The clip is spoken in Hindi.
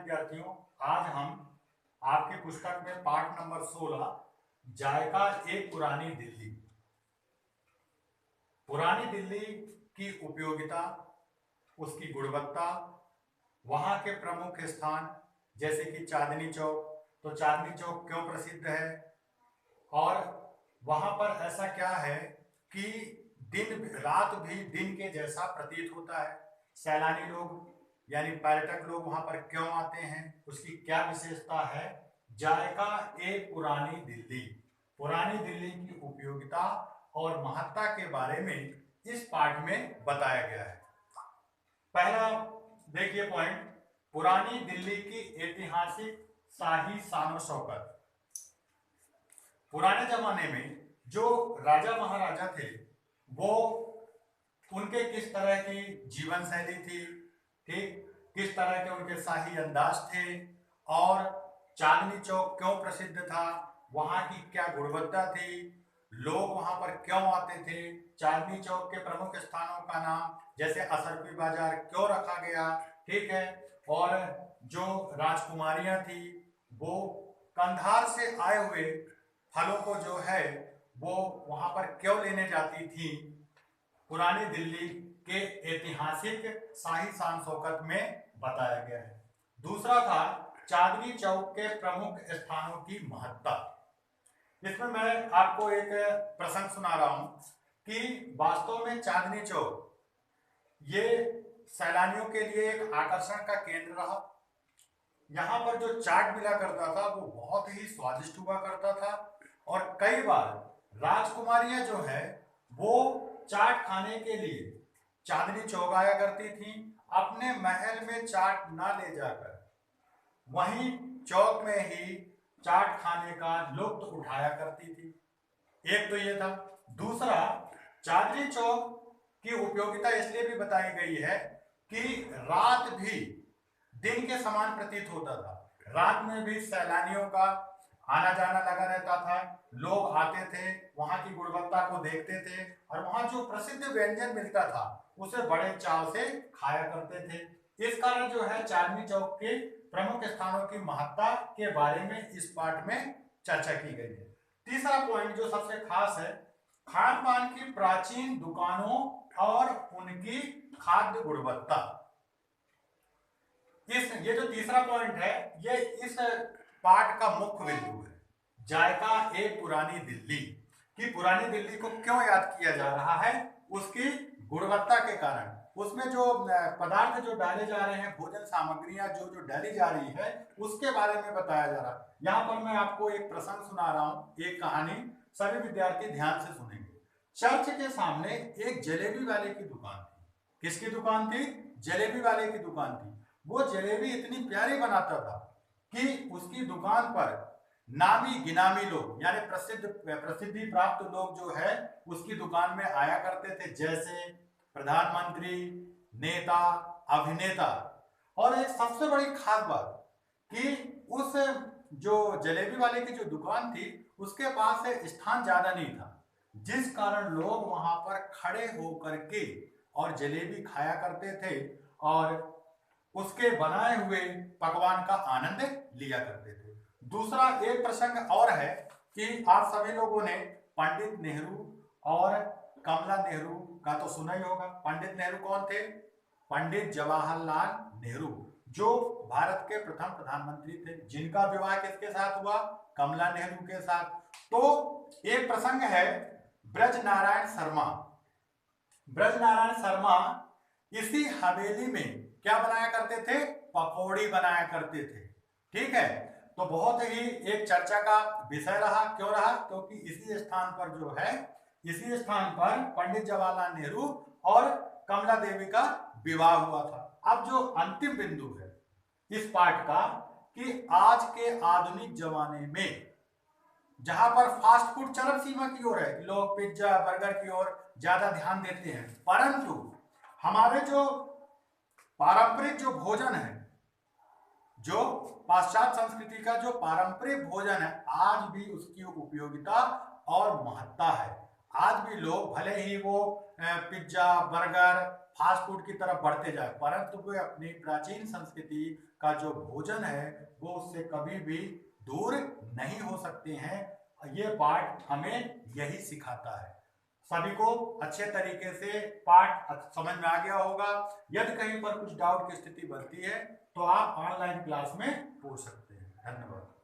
विद्यार्थियों, आज हम आपकी पुस्तक में पाठ नंबर 16 जायका एक पुरानी दिल्ली, पुरानी दिल्ली की उपयोगिता, उसकी गुणवत्ता, वहां के प्रमुख स्थान जैसे कि चांदनी चौक। तो चांदनी चौक क्यों प्रसिद्ध है और वहां पर ऐसा क्या है कि दिन रात भी दिन के जैसा प्रतीत होता है। सैलानी लोग यानी पर्यटक लोग वहां पर क्यों आते हैं, उसकी क्या विशेषता है। जायका एक पुरानी दिल्ली, पुरानी दिल्ली की उपयोगिता और महत्ता के बारे में इस पाठ में बताया गया है। पहला देखिए पॉइंट, पुरानी दिल्ली की ऐतिहासिक शाही शान शौकत। पुराने जमाने में जो राजा महाराजा थे वो उनके किस तरह की जीवन शैली थी, ठीक, किस तरह के उनके शाही अंदाज थे और चांदनी चौक क्यों प्रसिद्ध था, वहां की क्या गुणवत्ता थी, लोग वहां पर क्यों आते थे, चांदनी चौक के प्रमुख स्थानों का नाम जैसे असरफी बाजार क्यों रखा गया, ठीक है, और जो राजकुमारियां थी वो कंधार से आए हुए फलों को जो है वो वहां पर क्यों लेने जाती थी। पुरानी दिल्ली के ऐतिहासिक शाही शान शौकत में बताया गया है। दूसरा था चांदनी चौक के प्रमुख स्थानों की महत्ता। इसमें मैं आपको एक प्रसंग सुना रहा हूं कि वास्तव में चांदनी चौक ये सैलानियों के लिए एक आकर्षण का केंद्र रहा। यहाँ पर जो चाट मिला करता था वो बहुत ही स्वादिष्ट हुआ करता था और कई बार राजकुमारियां जो है वो चाट खाने के लिए चांदनी चौक आया करती थी, अपने महल में चाट ना ले जाकर वहीं चौक में ही चाट खाने का लुत्फ उठाया करती थी। एक तो ये था। दूसरा, चांदनी चौक की उपयोगिता इसलिए भी बताई गई है कि रात भी दिन के समान प्रतीत होता था। रात में भी सैलानियों का आना जाना लगा रहता था, लोग आते थे, वहां की गुणवत्ता को देखते थे और वहां जो प्रसिद्ध व्यंजन मिलता था उसे बड़े चाव से खाया करते थे। इस कारण जो है चांदनी चौक के प्रमुख स्थानों की महत्ता के बारे में इस पाठ में चर्चा की गई है। तीसरा पॉइंट जो सबसे खास है, खान पान की प्राचीन दुकानों और उनकी खाद्य गुणवत्ता। ये जो तीसरा पॉइंट है ये इस पाठ का मुख्य बिंदु है। जायका एक पुरानी दिल्ली कि पुरानी दिल्ली को क्यों याद किया जा रहा है, उसकी गुणवत्ता के कारण। उसमें जो पदार्थ जो डाले जा रहे हैं, भोजन सामग्रियां जो जो डाली जा रही है उसके बारे में बताया जा रहा है। यहाँ पर मैं आपको एक प्रसंग सुना रहा हूँ, एक कहानी, सभी विद्यार्थी ध्यान से सुनेंगे। चर्च के सामने एक जलेबी वाले की दुकान थी। किसकी दुकान थी? जलेबी वाले की दुकान थी। वो जलेबी इतनी प्यारी बनाता था कि उसकी दुकान पर नामी गिनामी लोग यानी प्रसिद्धि प्राप्त लोग जो है उसकी दुकान में आया करते थे, जैसे प्रधानमंत्री, नेता, अभिनेता। और एक सबसे बड़ी खास बात कि उस जो जलेबी वाले की जो दुकान थी उसके पास स्थान ज्यादा नहीं था, जिस कारण लोग वहां पर खड़े होकर के और जलेबी खाया करते थे और उसके बनाए हुए पकवान का आनंद लिया करते थे। दूसरा एक प्रसंग और है कि आप सभी लोगों ने पंडित नेहरू और कमला नेहरू का तो सुना ही होगा। पंडित नेहरू कौन थे? पंडित जवाहरलाल नेहरू, जो भारत के प्रथम प्रधानमंत्री थे, जिनका विवाह किसके साथ हुआ? कमला नेहरू के साथ। तो एक प्रसंग है, ब्रजनारायण शर्मा। ब्रजनारायण शर्मा इसी हवेली में क्या बनाया करते थे? पकौड़ी बनाया करते थे, ठीक है। तो बहुत ही एक चर्चा का विषय रहा। क्यों रहा? क्योंकि इसी स्थान पर जो है, इसी स्थान पर पंडित जवाहरलाल नेहरू और कमला देवी का विवाह हुआ था। अब जो अंतिम बिंदु है इस पाठ का कि आज के आधुनिक जमाने में जहां पर फास्ट फूड चरम सीमा की ओर है, लोग पिज्जा बर्गर की ओर ज्यादा ध्यान देते हैं, परंतु हमारे जो पारंपरिक जो भोजन है, जो पाश्चात्य संस्कृति का जो पारंपरिक भोजन है, आज भी उसकी उपयोगिता और महत्ता है। आज भी लोग भले ही वो पिज्जा बर्गर फास्ट फूड की तरफ बढ़ते जाए, परंतु वे अपनी प्राचीन संस्कृति का जो भोजन है वो उससे कभी भी दूर नहीं हो सकते हैं। ये पाठ हमें यही सिखाता है। सभी को अच्छे तरीके से पाठ समझ में आ गया होगा। यदि कहीं पर कुछ डाउट की स्थिति बनती है तो आप ऑनलाइन क्लास में पूछ सकते हैं। धन्यवाद।